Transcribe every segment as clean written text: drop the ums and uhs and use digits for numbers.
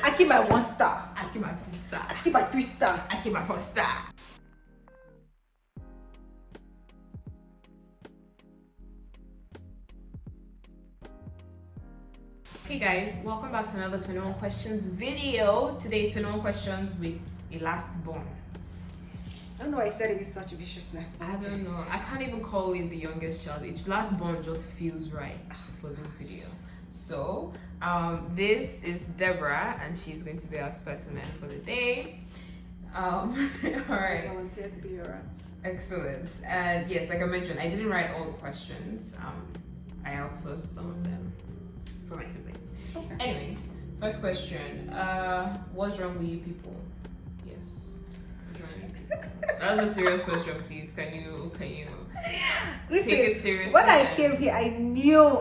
I keep my 1 star. I keep my 2 star. I keep my 3 star. I keep my 4 star. Hey guys, welcome back to another 21 questions video. Today's 21 questions with a last born. I don't know why I said it with such viciousness. I don't know. I can't even call it the youngest child. Last born just feels right for this video. So, this is Deborah, and she's going to be our specimen for the day. All right. I volunteer to be your aunt. Excellent. And yes, like I mentioned, I didn't write all the questions. I outsourced some of them for my siblings. Okay. Anyway, first question. What's wrong with you people? Yes. That's a serious question, please. Can you Listen, take it seriously? when I came here,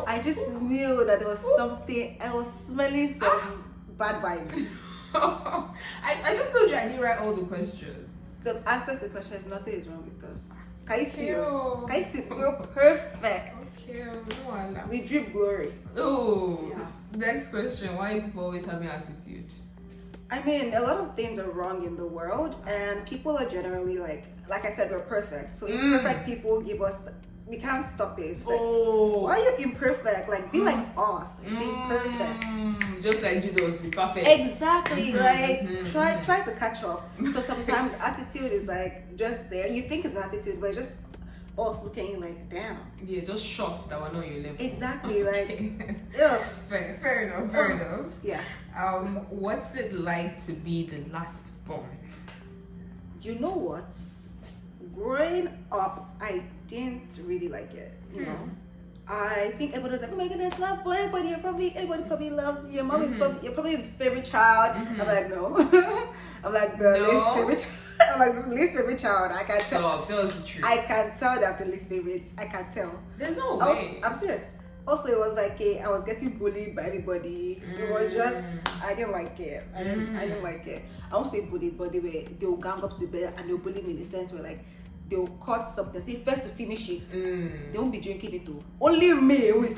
I just knew that there was something. I was smelling some bad vibes. I just told you I didn't write all the questions. The answer to the question is nothing is wrong with us. Can you see us? Ew. Can you see? We're perfect. Okay, no wonder. We drip glory. Oh, Yeah. next question. Why are people always having attitude? I mean, a lot of things are wrong in the world, and people are generally like I said, we're perfect. So imperfect people give us. We can't stop it. It's like, why are you imperfect? Like, be like us. Be perfect. Just like Jesus, be perfect. Exactly. Try to catch up. So sometimes attitude is like just there. You think it's an attitude, but it's just us looking at you like, damn. Yeah, just shocked that we're not your level. Exactly. Okay. Like, yeah. Fair enough. Fair enough. Yeah. What's it like to be the last born? You know what? Growing up, I didn't really like it. You know, I think everybody was like, "Oh my goodness, last born! Everybody probably loves you. Your mom is you're probably the favorite child." I'm like, no. I'm like the least favorite. I'm like the least favorite child. I can tell. Tell us the truth. I can tell that I'm the least favorite. I can tell. There's no way. I'm serious. Also, it was like I was getting bullied by everybody. It was just I didn't like it. I didn't like it. I won't say bullied, but they will gang up to the bed and they'll bully me in the sense where like they'll cut something. Say first to finish it. They won't be drinking it too. Only me. And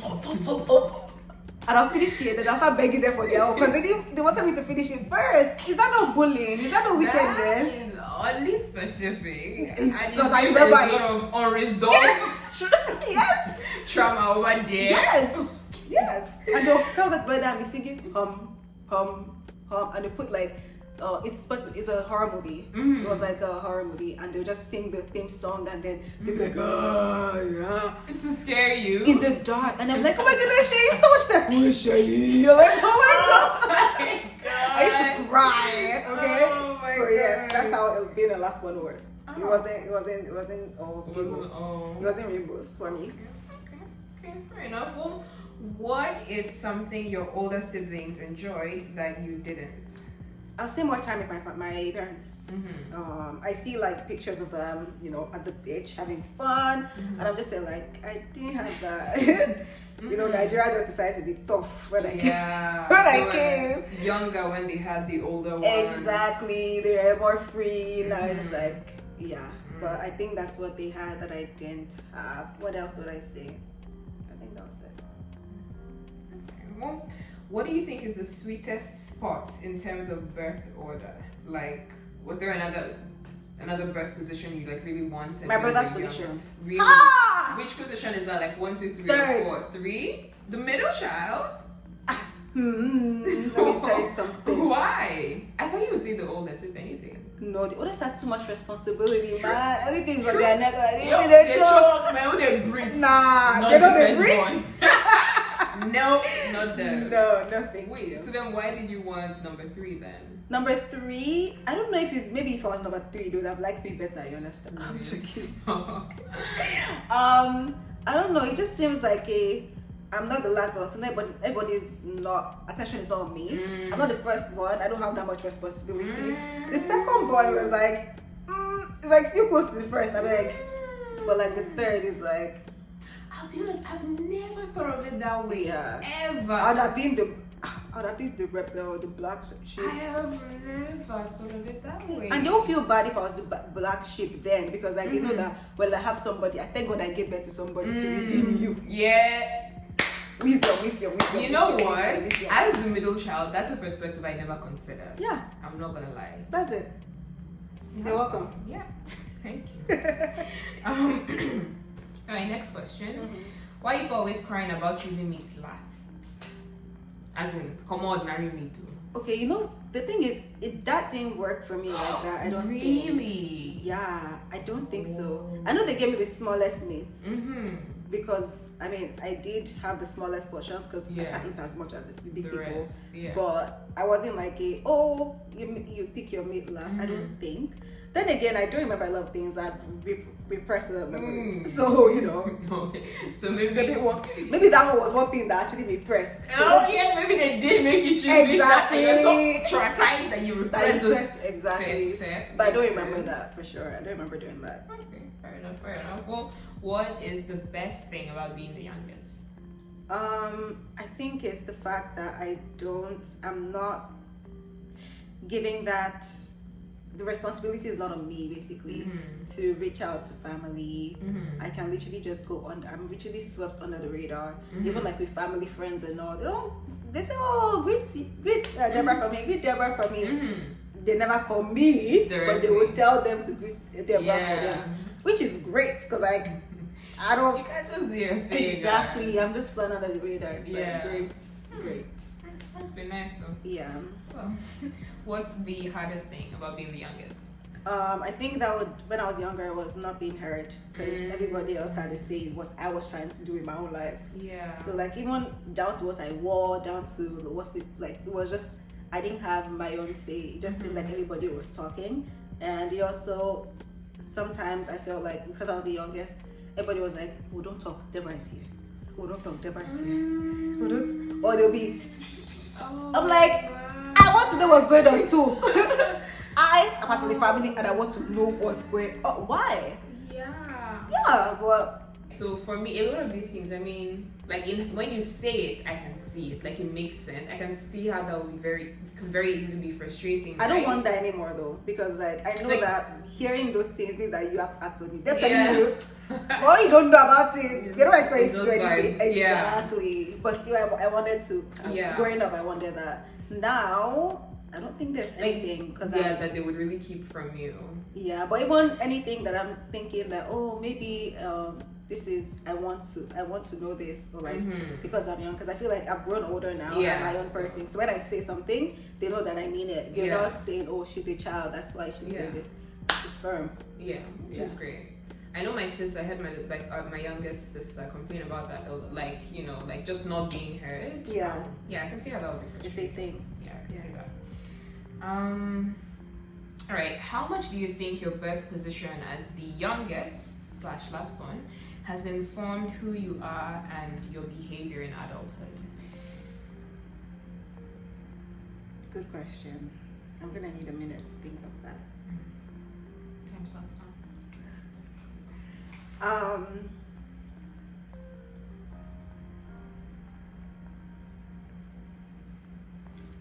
I'll finish it. Then I'll start begging them for their own because they wanted me to finish it first. Is that not bullying? Is that not wickedness? That is oddly specific. Because I remember a lot of unresolved Yes. trauma over there. Yes. And they'll come to bed and be singing hum, and they put like it's a horror movie. It was like a horror movie, and they'll just sing the theme song, and then they'll be like, oh yeah, It's to scare you. in the dark, and I'm like, oh my goodness, Shay, so much that. You're like, oh my god. I used to cry. Okay. Oh my so yes, God. that's how being the last one was. It Oh. wasn't all rainbows. It wasn't rainbows for me. Okay, fair enough. Well, what is something your older siblings enjoyed that you didn't? I'll spend more time with my parents. I see like pictures of them, at the beach having fun, and I'm just saying like I didn't have that. Nigeria just decided to be tough when I came. When I came Younger when they had the older ones. Exactly, they were more free. Now it's just like but I think that's what they had that I didn't have. What else would I say? I think that was it. Okay, well, what do you think is the sweetest spot in terms of birth order? Like, was there another birth position you like really wanted? My when brother's you were position. younger? Really? Ah! Which position is that? Like 1, 2, 3, Third. or 4? 3? The middle child? Let me tell you something. Why? I thought you would say the oldest, if anything. No, the oldest has too much responsibility, man. Everything's on True. their neck. Like, They choke, man, when they breathe. Nah, Not they the don't firstborn. breathe. No, not them. No, nothing. Wait, so then why did you want number 3 then? Number 3, I don't know maybe if I was number 3, they would have liked me better. You understand? I'm joking. I don't know. It just seems like I'm not the last one, so everybody's not attention is not on me. I'm not the first one. I don't have that much responsibility. The second one was like, it's like still close to the first. I'm like, but like the third is like. I'll be honest, I've never thought of it that way. Yeah. Ever. I'd have been the rebel, the black sheep. I have never thought of it that way. And don't feel bad if I was the black sheep then, because like you know that I have somebody. I thank God I gave birth to somebody to redeem you. Yeah. wisdom. You know wisdom, what? wisdom. As the middle child, that's a perspective I never considered. Yeah. I'm not gonna lie. That's it. You're welcome. Yeah. Thank you. All right, next question. Why are you always crying about choosing meat last? As in, come on, marry me too. Okay, you know, the thing is, that didn't work for me like that. I don't think. Really? Yeah, I don't think so. I know they gave me the smallest meats because, I mean, I did have the smallest portions because I can't eat as much as the big people. Rest, yeah. But I wasn't like, you pick your meat last. I don't think. Then again, I don't remember a lot of things. I've repressed a lot of memories. So, you know. Okay. So maybe it's a bit maybe that was one thing that actually repressed. Oh yeah, maybe they did make you choose exactly. That. You're so traumatized that you repressed. Exactly. Fair. But I don't remember that for sure. I don't remember doing that. Okay, fair enough. Well, what is the best thing about being the youngest? I think it's the fact that I'm not giving that. The responsibility is not on me, basically, to reach out to family. I can literally just go on. I'm literally swept under the radar. Even like with family, friends, and all. They say, "Oh, greet Deborah for me. Greet Deborah for me." They never call me, but they will tell them to greet Deborah for them, which is great because like I don't. You can't just do your thing. Exactly. I'm just flying under the radar. It's like great. That's been nice, though. Yeah. Well, what's the hardest thing about being the youngest? I think that when I was younger, I was not being heard because everybody else had to say what I was trying to do in my own life. Yeah. So like even down to what I wore, down to it was just I didn't have my own say. It just seemed like everybody was talking, and it also sometimes I felt like because I was the youngest, everybody was like, "Oh, don't talk, Deborah is here. Oh, don't talk, Deborah is here. Oh, don't," or they'll be. I'm like, I want to know what's going on too. I am part of the family and I want to know what's going on. Why? Yeah, but so for me, a lot of these things, I mean, like when you say it, I can see it. Like it makes sense. I can see how that would be could very easily be frustrating. I don't want that anymore though, because like I know that hearing those things means that you have to act on it. They're telling you, or you don't know about it. They don't expect you to do anything. Exactly. But still, I wanted to. Growing up, I wanted that. Now, I don't think there's anything because that they would really keep from you. Yeah, but even anything that I'm thinking that maybe this is I want to know this or like because I'm young, because I feel like I've grown older now. I'm my own person, so when I say something, they know that I mean it. They're not saying, "Oh, she's a child, that's why she's doing this." It's firm. Yeah, which is great. I know my sister. I had my youngest sister complain about that, like like just not being heard. Yeah, I can see how that would be frustrating. It's a thing. Yeah, I can see that. All right. How much do you think your birth position as the youngest / last born has informed who you are and your behavior in adulthood? Good question. I'm gonna need a minute to think of that. Time starts now.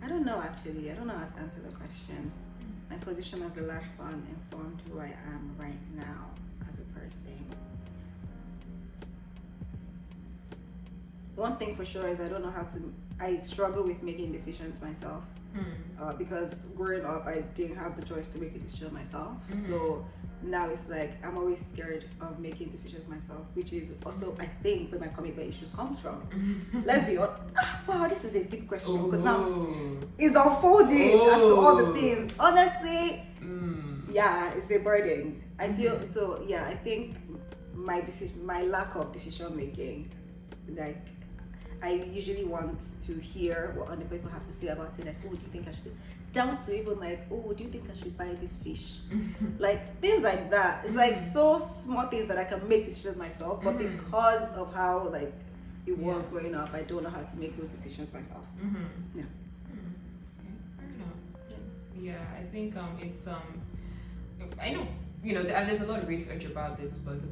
I don't know actually. I don't know how to answer the question. My position as the last one informed who I am right now as a person. One thing for sure is I struggle with making decisions myself. Because growing up I didn't have the choice to make a decision myself. So now it's like I'm always scared of making decisions myself, which is also I think where my commitment issues comes from. Let's be honest. Wow, this is a deep question because now it's unfolding as to all the things. Honestly, it's a burden. I feel so. Yeah, I think my lack of decision making, like. I usually want to hear what other people have to say about it. Like, oh, do you think I should? Down to even like, oh, do you think I should buy this fish? Like things like that. It's like so small things that I can make decisions myself, but because of how like it was growing up, I don't know how to make those decisions myself. Yeah. Okay, fair enough. Yeah, I think it's I know there's a lot of research about this, but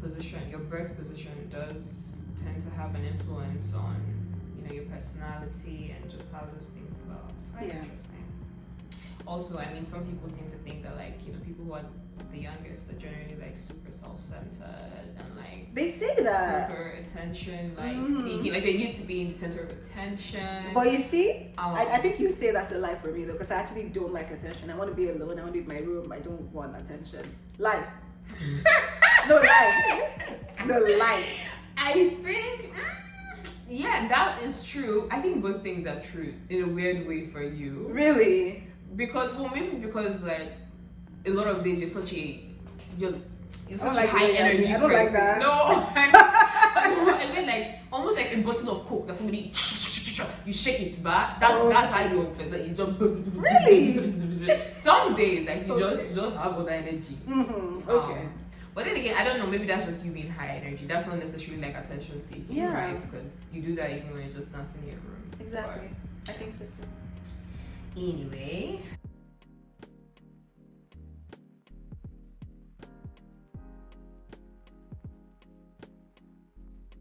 your birth position does tend to have an influence on your personality and just how those things develop. It's quite interesting. also, I mean, some people seem to think that, like, you know, people who are the youngest are generally like super self-centered and like they say that super attention like seeking, like they used to be in the center of attention. But you see, I think you say that's a lie for me though, because I actually don't like attention. I want to be alone. I want to be in my room. I don't want attention. Lie. No lie. No lie. I think yeah, that is true. I think both things are true in a weird way for you. Really? Because, well, maybe because like a lot of days you're such like high energy I don't person. like that. No, I mean like almost like a bottle of Coke that somebody you shake it back. That's how you just really. Some days like you just have all the energy. Okay. But then again, I don't know. Maybe that's just you being high energy. That's not necessarily like attention seeking, Yeah. right? Because you do that even when you're just dancing in your room. Exactly. I think so too. Anyway.